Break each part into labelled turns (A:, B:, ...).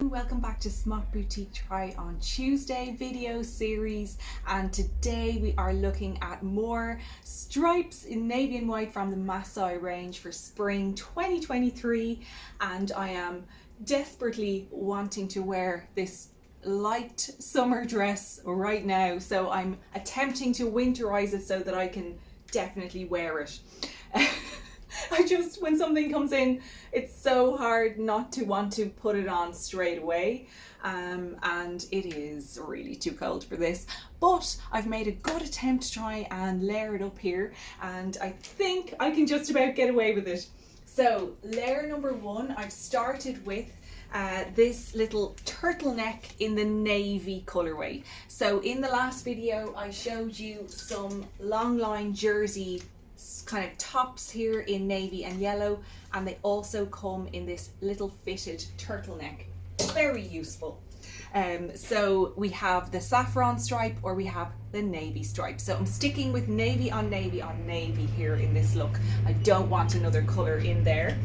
A: everyone, welcome back to Smock Boutique Try on Tuesday video series, and today we are looking at more stripes in navy and white from the Masai range for spring 2023, and I am desperately wanting to wear this light summer dress right now, so I'm attempting to winterize it so that I can definitely wear it. When something comes in, it's so hard not to want to put it on straight away, and it is really too cold for this, but I've made a good attempt to try and layer it up here, and I think I can just about get away with it. So layer number one, I've started with this little turtleneck in the navy colorway. So in the last video I showed you some long line jersey kind of tops here in navy and yellow, and they also come in this little fitted turtleneck. Very useful. So we have the saffron stripe or we have the navy stripe. So I'm sticking with navy on navy on navy here in this look. I don't want another color in there.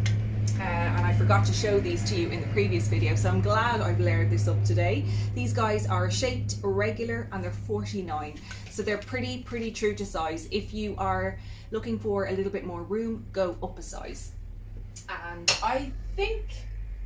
A: And I forgot to show these to you in the previous video, so I'm glad I've layered this up today. These guys are shaped regular and they're 49, so they're pretty true to size. If you are looking for a little bit more room, go up a size. And I think,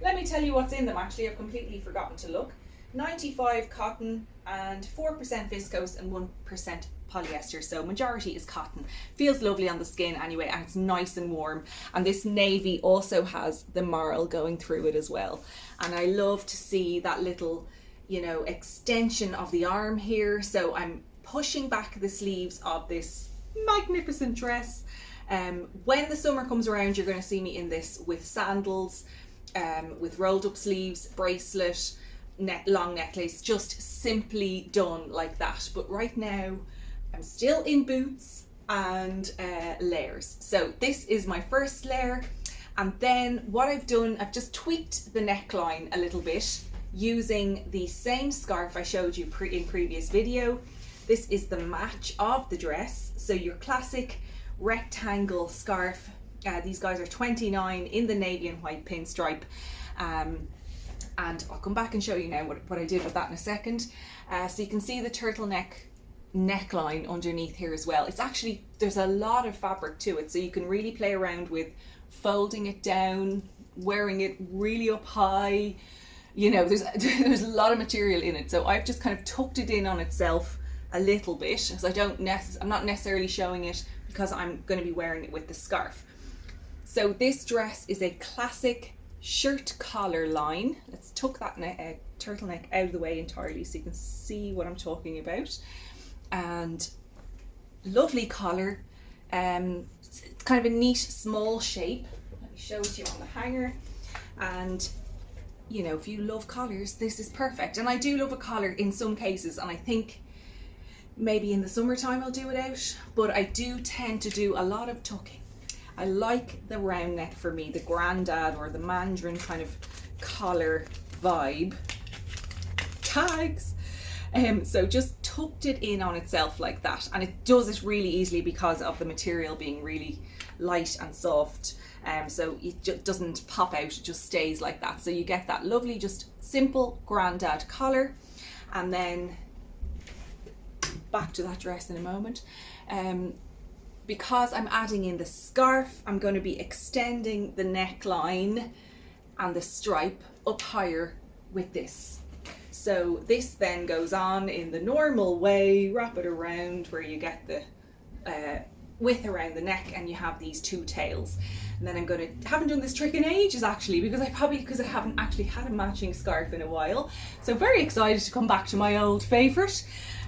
A: let me tell you what's in them. Actually, I've completely forgotten to look. 95 cotton and 4% viscose and 1% polyester, so majority is cotton. Feels lovely on the skin anyway, and it's nice and warm. And this navy also has the marl going through it as well, and I love to see that little, you know, extension of the arm here. So I'm pushing back the sleeves of this magnificent dress. When the summer comes around, you're going to see me in this with sandals, with rolled up sleeves, bracelet, long necklace, just simply done like that. But right now I'm still in boots and layers. So this is my first layer, and then what I've done, I've just tweaked the neckline a little bit using the same scarf I showed you in previous video. This is the match of the dress, so your classic rectangle scarf. These guys are 29 in the navy and white pinstripe, and I'll come back and show you now what I did with that in a second. So you can see the turtleneck neckline underneath here as well. It's actually, there's a lot of fabric to it, so you can really play around with folding it down, wearing it really up high. You know, there's a lot of material in it, so I've just kind of tucked it in on itself a little bit, because I'm not necessarily showing it because I'm going to be wearing it with the scarf. So this dress is a classic shirt collar line. Let's tuck that turtleneck out of the way entirely so you can see what I'm talking about. And lovely collar, it's kind of a neat small shape. Let me show it to you on the hanger. And you know, if you love collars, this is perfect. And I do love a collar in some cases, and I think maybe in the summertime I'll do it out, but I do tend to do a lot of tucking. I like the round neck for me, the grandad or the mandarin kind of collar vibe. Tags! So just tucked it in on itself like that, and it does it really easily because of the material being really light and soft. So it just doesn't pop out, it just stays like that. So you get that lovely, just simple grandad collar. And then back to that dress in a moment. Because I'm adding in the scarf, I'm going to be extending the neckline and the stripe up higher with this. So this then goes on in the normal way, wrap it around where you get the width around the neck, and you have these two tails. And then haven't done this trick in ages actually, because I haven't actually had a matching scarf in a while. So very excited to come back to my old favourite.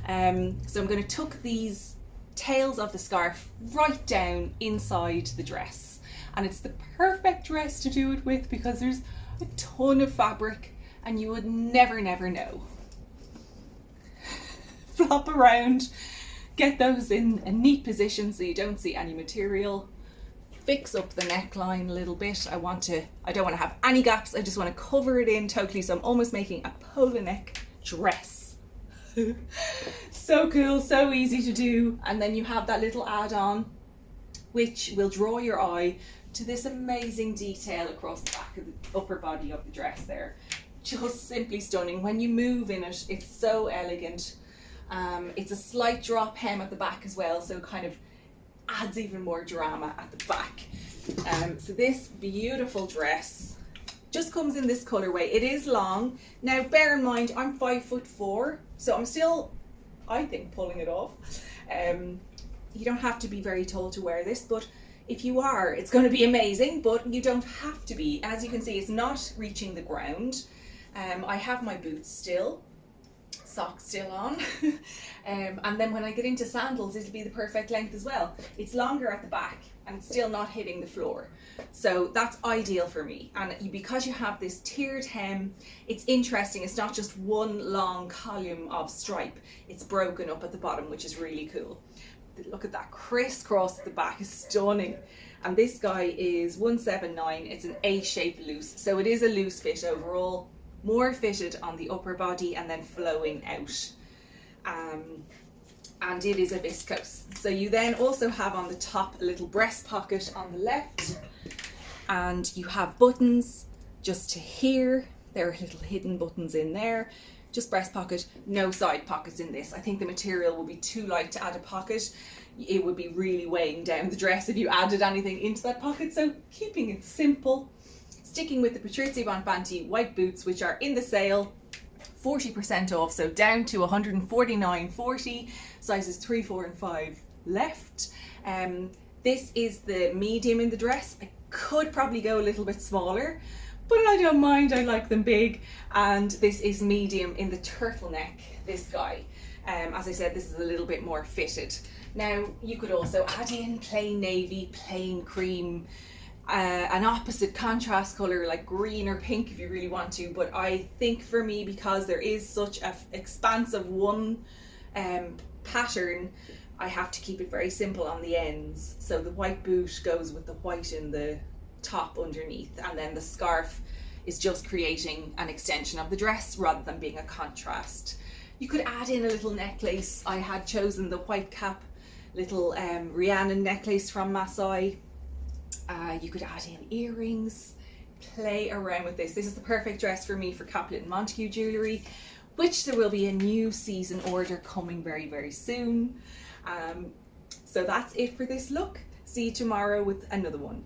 A: So I'm going to tuck these tails of the scarf right down inside the dress, and it's the perfect dress to do it with because there's a ton of fabric and you would never know. Flop around, get those in a neat position so you don't see any material. Fix up the neckline a little bit. I don't want to have any gaps, I just want to cover it in totally, so I'm almost making a polo neck dress. So cool, so easy to do. And then you have that little add-on which will draw your eye to this amazing detail across the back of the upper body of the dress there. just simply stunning. When you move in it, it's so elegant. It's a slight drop hem at the back as well, so it kind of adds even more drama at the back. So this beautiful dress just comes in this colorway. It is long. Now bear in mind, I'm 5'4", so I'm still, I think, pulling it off. You don't have to be very tall to wear this, but if you are, it's going to be amazing, but you don't have to be. As you can see, it's not reaching the ground. I have my boots still, socks still on, and then when I get into sandals, it'll be the perfect length as well. It's longer at the back and it's still not hitting the floor. So that's ideal for me. And because you have this tiered hem, it's interesting. It's not just one long column of stripe. It's broken up at the bottom, which is really cool. Look at that crisscross at the back, is stunning. And this guy is 179. It's an A-shaped loose, so it is a loose fit overall, more fitted on the upper body and then flowing out. And it is a viscose. So you then also have on the top a little breast pocket on the left, and you have buttons just to here. There are little hidden buttons in there. Just breast pocket, no side pockets in this. I think the material will be too light to add a pocket. It would be really weighing down the dress if you added anything into that pocket. So keeping it simple. Sticking with the Patrizia Bonfanti white boots, which are in the sale, 40% off, so down to 149.40, sizes 3, 4 and 5 left. This is the medium in the dress. I could probably go a little bit smaller, but I don't mind, I like them big. And this is medium in the turtleneck, this guy. As I said, this is a little bit more fitted. Now, you could also add in plain navy, plain cream, an opposite contrast colour like green or pink if you really want to, but I think for me, because there is such an expanse of one pattern, I have to keep it very simple on the ends. So the white boot goes with the white in the top underneath, and then the scarf is just creating an extension of the dress rather than being a contrast. You could add in a little necklace. I had chosen the Whitecap little Rhiannon necklace from Masai. You could add in earrings, play around with this. This is the perfect dress for me for Capulet and Montague jewellery, which there will be a new season order coming very, very soon. So that's it for this look. See you tomorrow with another one.